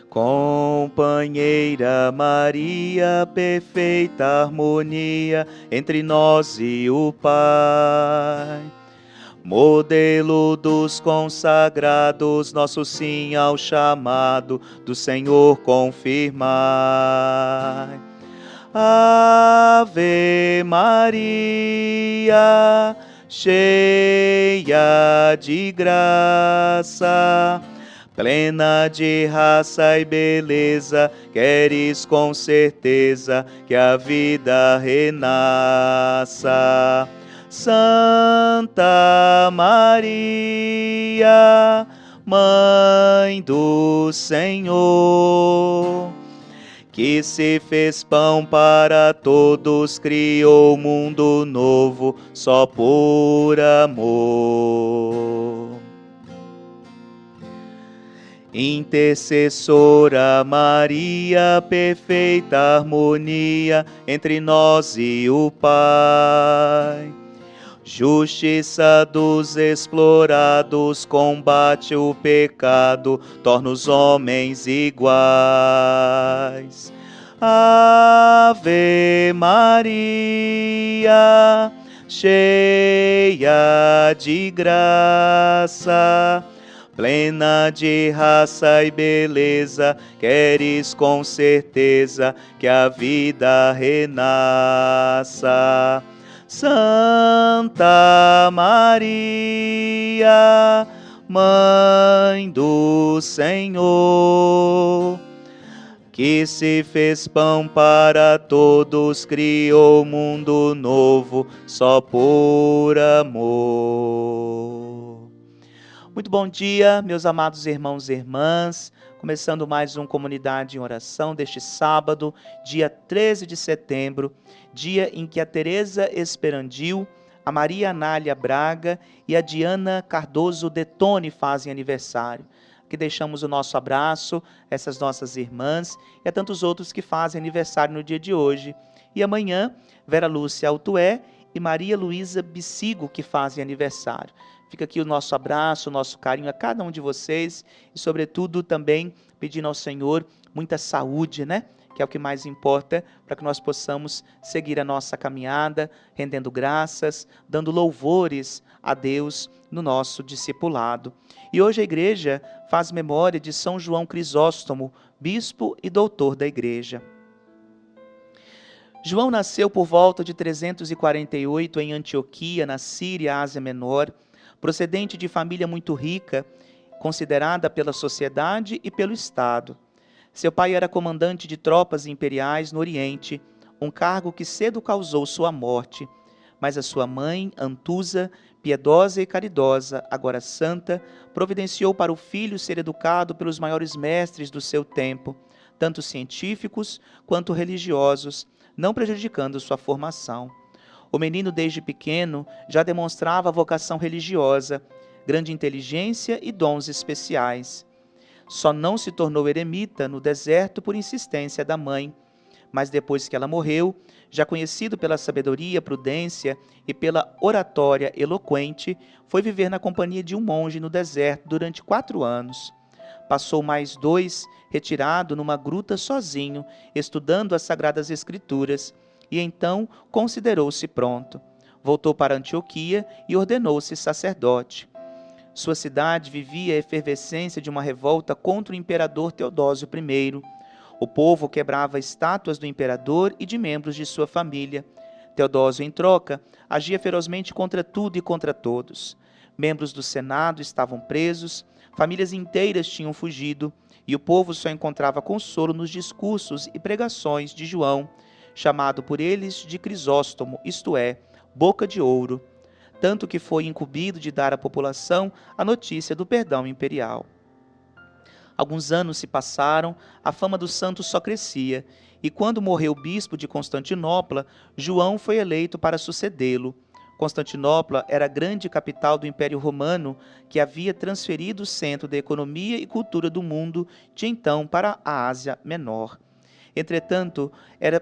Companheira Maria, perfeita harmonia entre nós e o Pai. Modelo dos consagrados, nosso sim ao chamado do Senhor confirmai. Ave Maria, cheia de graça, plena de raça e beleza, queres com certeza que a vida renasça. Santa Maria, Mãe do Senhor, que se fez pão para todos, criou o mundo novo só por amor. Intercessora Maria, perfeita harmonia entre nós e o Pai. Justiça dos explorados, combate o pecado, torna os homens iguais. Ave Maria, cheia de graça, plena de raça e beleza, queres com certeza que a vida renasça. Santa Maria, Mãe do Senhor, que se fez pão para todos, criou o mundo novo só por amor. Muito bom dia, meus amados irmãos e irmãs. Começando mais um Comunidade em Oração deste sábado, dia 13 de setembro, dia em que a Teresa Esperandil, a Maria Anália Braga e a Diana Cardoso Detone fazem aniversário. Aqui deixamos o nosso abraço a essas nossas irmãs e a tantos outros que fazem aniversário no dia de hoje. E amanhã, Vera Lúcia Altué e Maria Luísa Bicigo, que fazem aniversário. Fica aqui o nosso abraço, o nosso carinho a cada um de vocês e, sobretudo, também pedindo ao Senhor muita saúde, né? Que é o que mais importa para que nós possamos seguir a nossa caminhada, rendendo graças, dando louvores a Deus no nosso discipulado. E hoje a igreja faz memória de São João Crisóstomo, bispo e doutor da igreja. João nasceu por volta de 348 em Antioquia, na Síria, Ásia Menor, procedente de família muito rica, considerada pela sociedade e pelo Estado. Seu pai era comandante de tropas imperiais no Oriente, um cargo que cedo causou sua morte. Mas a sua mãe, Antusa, piedosa e caridosa, agora santa, providenciou para o filho ser educado pelos maiores mestres do seu tempo, tanto científicos quanto religiosos, não prejudicando sua formação. O menino, desde pequeno, já demonstrava vocação religiosa, grande inteligência e dons especiais. Só não se tornou eremita no deserto por insistência da mãe, mas depois que ela morreu, já conhecido pela sabedoria, prudência e pela oratória eloquente, foi viver na companhia de um monge no deserto durante 4 anos. Passou mais 2 retirado numa gruta sozinho, estudando as Sagradas Escrituras, e então considerou-se pronto. Voltou para Antioquia e ordenou-se sacerdote. Sua cidade vivia a efervescência de uma revolta contra o imperador Teodósio I. O povo quebrava estátuas do imperador e de membros de sua família. Teodósio, em troca, agia ferozmente contra tudo e contra todos. Membros do Senado estavam presos, famílias inteiras tinham fugido, e o povo só encontrava consolo nos discursos e pregações de João, chamado por eles de Crisóstomo, isto é, boca de ouro, tanto que foi incumbido de dar à população a notícia do perdão imperial. Alguns anos se passaram, a fama do santo só crescia, e quando morreu o bispo de Constantinopla, João foi eleito para sucedê-lo. Constantinopla era a grande capital do Império Romano, que havia transferido o centro da economia e cultura do mundo de então para a Ásia Menor. Entretanto,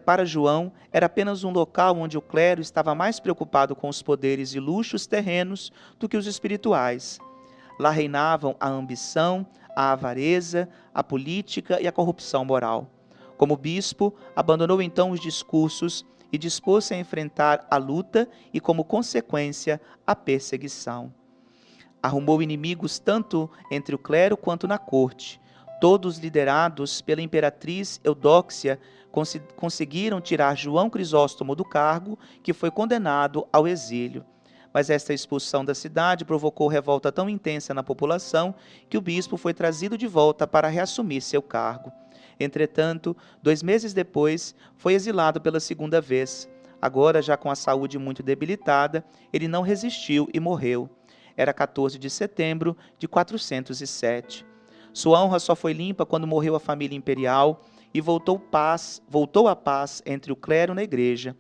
para João, era apenas um local onde o clero estava mais preocupado com os poderes e luxos terrenos do que os espirituais. Lá reinavam a ambição, a avareza, a política e a corrupção moral. Como bispo, abandonou então os discursos e dispôs-se a enfrentar a luta e, como consequência, a perseguição. Arrumou inimigos tanto entre o clero quanto na corte. Todos liderados pela imperatriz Eudóxia, conseguiram tirar João Crisóstomo do cargo, que foi condenado ao exílio. Mas esta expulsão da cidade provocou revolta tão intensa na população que o bispo foi trazido de volta para reassumir seu cargo. Entretanto, 2 meses depois, foi exilado pela segunda vez. Agora, já com a saúde muito debilitada, ele não resistiu e morreu. Era 14 de setembro de 407. Sua honra só foi limpa quando morreu a família imperial e voltou a paz entre o clero na igreja.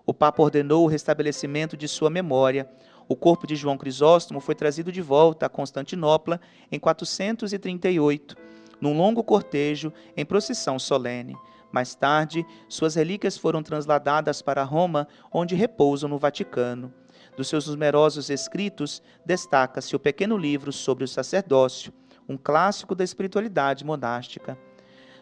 O Papa ordenou o restabelecimento de sua memória. O corpo de João Crisóstomo foi trazido de volta a Constantinopla em 438, num longo cortejo em procissão solene. Mais tarde, suas relíquias foram transladadas para Roma, onde repousam no Vaticano. Dos seus numerosos escritos, destaca-se o pequeno livro sobre o sacerdócio, um clássico da espiritualidade monástica.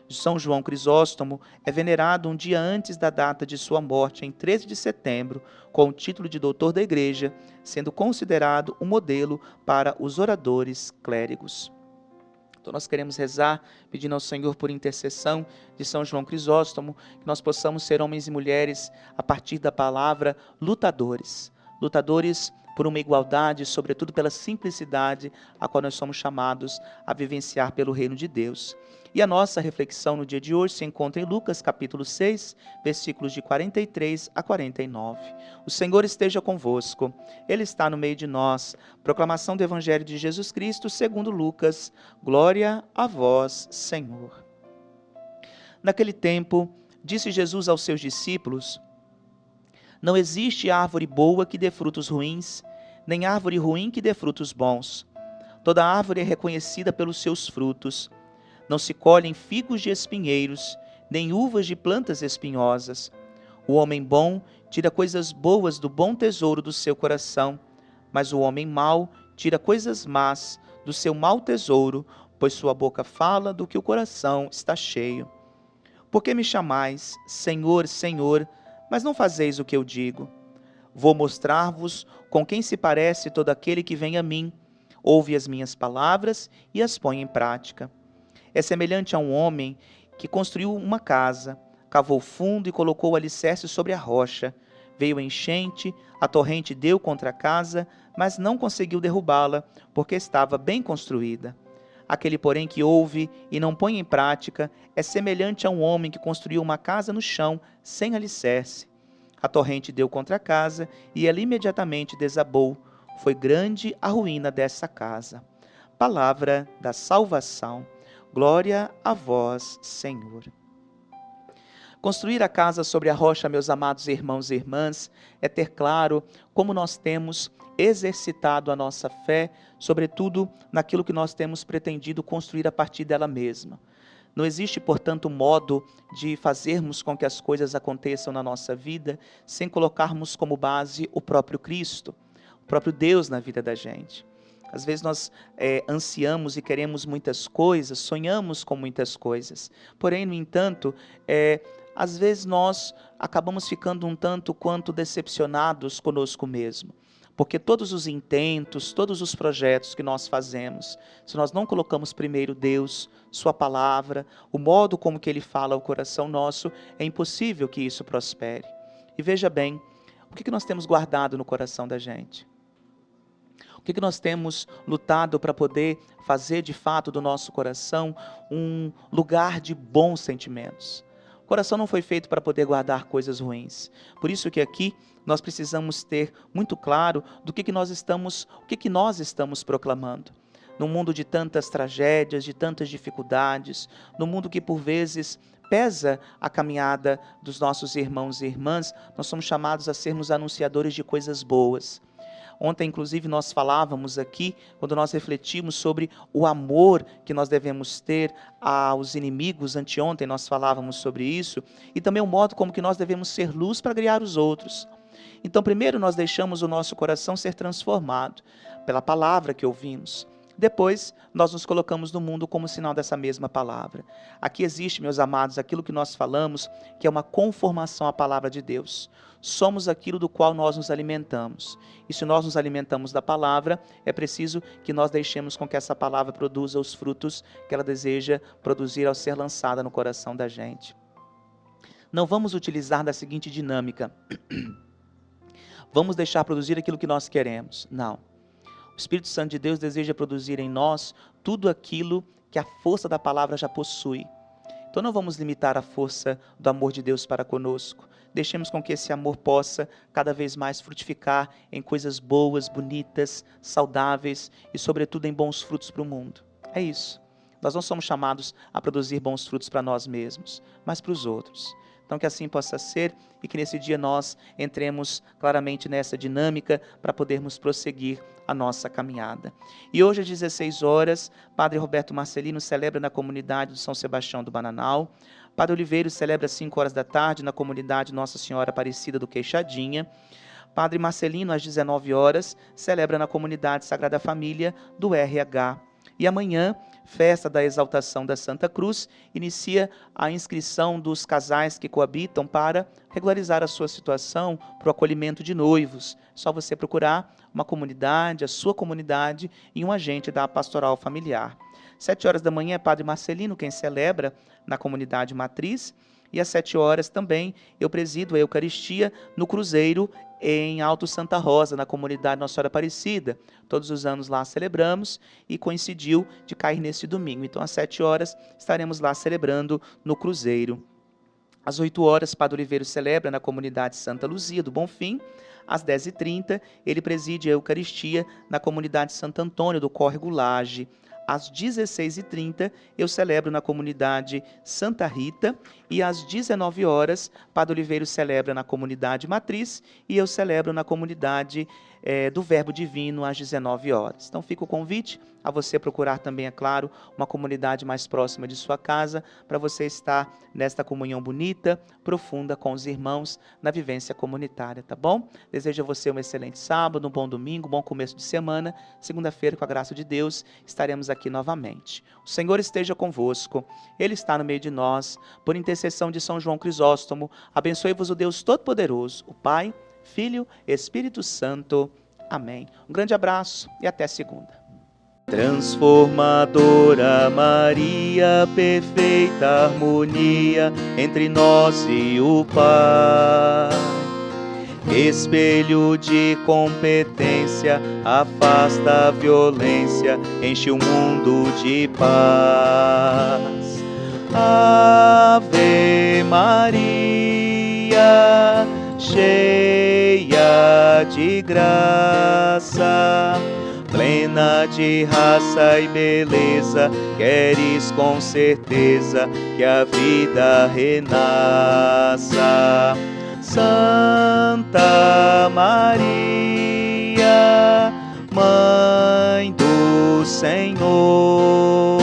São João Crisóstomo é venerado um dia antes da data de sua morte, em 13 de setembro, com o título de doutor da Igreja, sendo considerado um modelo para os oradores clérigos. Então nós queremos rezar, pedindo ao Senhor por intercessão de São João Crisóstomo, que nós possamos ser homens e mulheres, a partir da palavra, lutadores por uma igualdade, sobretudo pela simplicidade a qual nós somos chamados a vivenciar pelo reino de Deus. E a nossa reflexão no dia de hoje se encontra em Lucas capítulo 6, versículos de 43 a 49. O Senhor esteja convosco, Ele está no meio de nós. Proclamação do Evangelho de Jesus Cristo segundo Lucas. Glória a vós, Senhor. Naquele tempo, disse Jesus aos seus discípulos: não existe árvore boa que dê frutos ruins, nem árvore ruim que dê frutos bons. Toda árvore é reconhecida pelos seus frutos. Não se colhem figos de espinheiros, nem uvas de plantas espinhosas. O homem bom tira coisas boas do bom tesouro do seu coração, mas o homem mau tira coisas más do seu mau tesouro, pois sua boca fala do que o coração está cheio. Por que me chamais, Senhor, Senhor, mas não fazeis o que eu digo? Vou mostrar-vos com quem se parece todo aquele que vem a mim, ouve as minhas palavras e as põe em prática. É semelhante a um homem que construiu uma casa, cavou fundo e colocou o alicerce sobre a rocha. Veio a enchente, a torrente deu contra a casa, mas não conseguiu derrubá-la, porque estava bem construída. Aquele, porém, que ouve e não põe em prática, é semelhante a um homem que construiu uma casa no chão, sem alicerce. A torrente deu contra a casa e ela imediatamente desabou. Foi grande a ruína dessa casa. Palavra da salvação. Glória a vós, Senhor. Construir a casa sobre a rocha, meus amados irmãos e irmãs, é ter claro como nós temos exercitado a nossa fé, sobretudo naquilo que nós temos pretendido construir a partir dela mesma. Não existe, portanto, modo de fazermos com que as coisas aconteçam na nossa vida sem colocarmos como base o próprio Cristo, o próprio Deus na vida da gente. Às vezes nós ansiamos e queremos muitas coisas, sonhamos com muitas coisas. Porém, no entanto, às vezes nós acabamos ficando um tanto quanto decepcionados conosco mesmo. Porque todos os intentos, todos os projetos que nós fazemos, se nós não colocamos primeiro Deus, Sua palavra, o modo como que Ele fala ao coração nosso, é impossível que isso prospere. E veja bem, o que nós temos guardado no coração da gente? O que nós temos lutado para poder fazer de fato do nosso coração um lugar de bons sentimentos? O coração não foi feito para poder guardar coisas ruins. Por isso que aqui nós precisamos ter muito claro do que nós estamos proclamando. Num mundo de tantas tragédias, de tantas dificuldades, num mundo que por vezes pesa a caminhada dos nossos irmãos e irmãs, nós somos chamados a sermos anunciadores de coisas boas. Ontem, inclusive, nós falávamos aqui, quando nós refletimos sobre o amor que nós devemos ter aos inimigos, anteontem nós falávamos sobre isso, e também o modo como que nós devemos ser luz para guiar os outros. Então, primeiro nós deixamos o nosso coração ser transformado pela palavra que ouvimos. Depois, nós nos colocamos no mundo como sinal dessa mesma palavra. Aqui existe, meus amados, aquilo que nós falamos, que é uma conformação à palavra de Deus. Somos aquilo do qual nós nos alimentamos. E se nós nos alimentamos da palavra, é preciso que nós deixemos com que essa palavra produza os frutos que ela deseja produzir ao ser lançada no coração da gente. Não vamos utilizar da seguinte dinâmica: vamos deixar produzir aquilo que nós queremos. Não. O Espírito Santo de Deus deseja produzir em nós tudo aquilo que a força da palavra já possui. Então não vamos limitar a força do amor de Deus para conosco. Deixemos com que esse amor possa cada vez mais frutificar em coisas boas, bonitas, saudáveis e sobretudo em bons frutos para o mundo. É isso. Nós não somos chamados a produzir bons frutos para nós mesmos, mas para os outros. Então que assim possa ser e que nesse dia nós entremos claramente nessa dinâmica para podermos prosseguir a nossa caminhada. E hoje às 16 horas, Padre Roberto Marcelino celebra na comunidade do São Sebastião do Bananal. Padre Oliveira celebra às 5 horas da tarde na comunidade Nossa Senhora Aparecida do Queixadinha. Padre Marcelino às 19 horas celebra na comunidade Sagrada Família do RH. E amanhã, festa da exaltação da Santa Cruz, inicia a inscrição dos casais que coabitam para regularizar a sua situação para o acolhimento de noivos. É só você procurar uma comunidade, a sua comunidade e um agente da pastoral familiar. 7 horas da manhã é Padre Marcelino quem celebra na comunidade matriz. E às 7 horas também eu presido a Eucaristia no Cruzeiro em Alto Santa Rosa, na comunidade Nossa Senhora Aparecida. Todos os anos lá celebramos e coincidiu de cair nesse domingo. Então às 7 horas estaremos lá celebrando no Cruzeiro. Às 8 horas, Padre Oliveira celebra na comunidade Santa Luzia do Bonfim. Às 10h30, ele preside a Eucaristia na comunidade Santo Antônio do Córrego Laje. Às 16h30, eu celebro na comunidade Santa Rita e às 19 horas, Padre Oliveira celebra na comunidade Matriz e eu celebro na comunidade do Verbo Divino às 19 horas. Então fica o convite a você procurar também, é claro, uma comunidade mais próxima de sua casa para você estar nesta comunhão bonita, profunda com os irmãos na vivência comunitária, tá bom? Desejo a você um excelente sábado, um bom domingo, um bom começo de semana. Segunda-feira, com a graça de Deus, estaremos aqui novamente. O Senhor esteja convosco, Ele está no meio de nós. Por intercessão de São João Crisóstomo, abençoe-vos o Deus Todo-Poderoso, o Pai, Filho, Espírito Santo. Amém. Um grande abraço e até segunda. Transformadora Maria, perfeita harmonia entre nós e o Pai. Espelho de competência, afasta a violência, enche o mundo de paz. Ave Maria, cheia de graça, plena de raça e beleza, queres com certeza que a vida renasça. Santa Maria, Mãe do Senhor,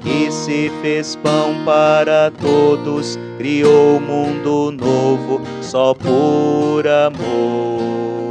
que se fez pão para todos, criou um mundo novo só por amor.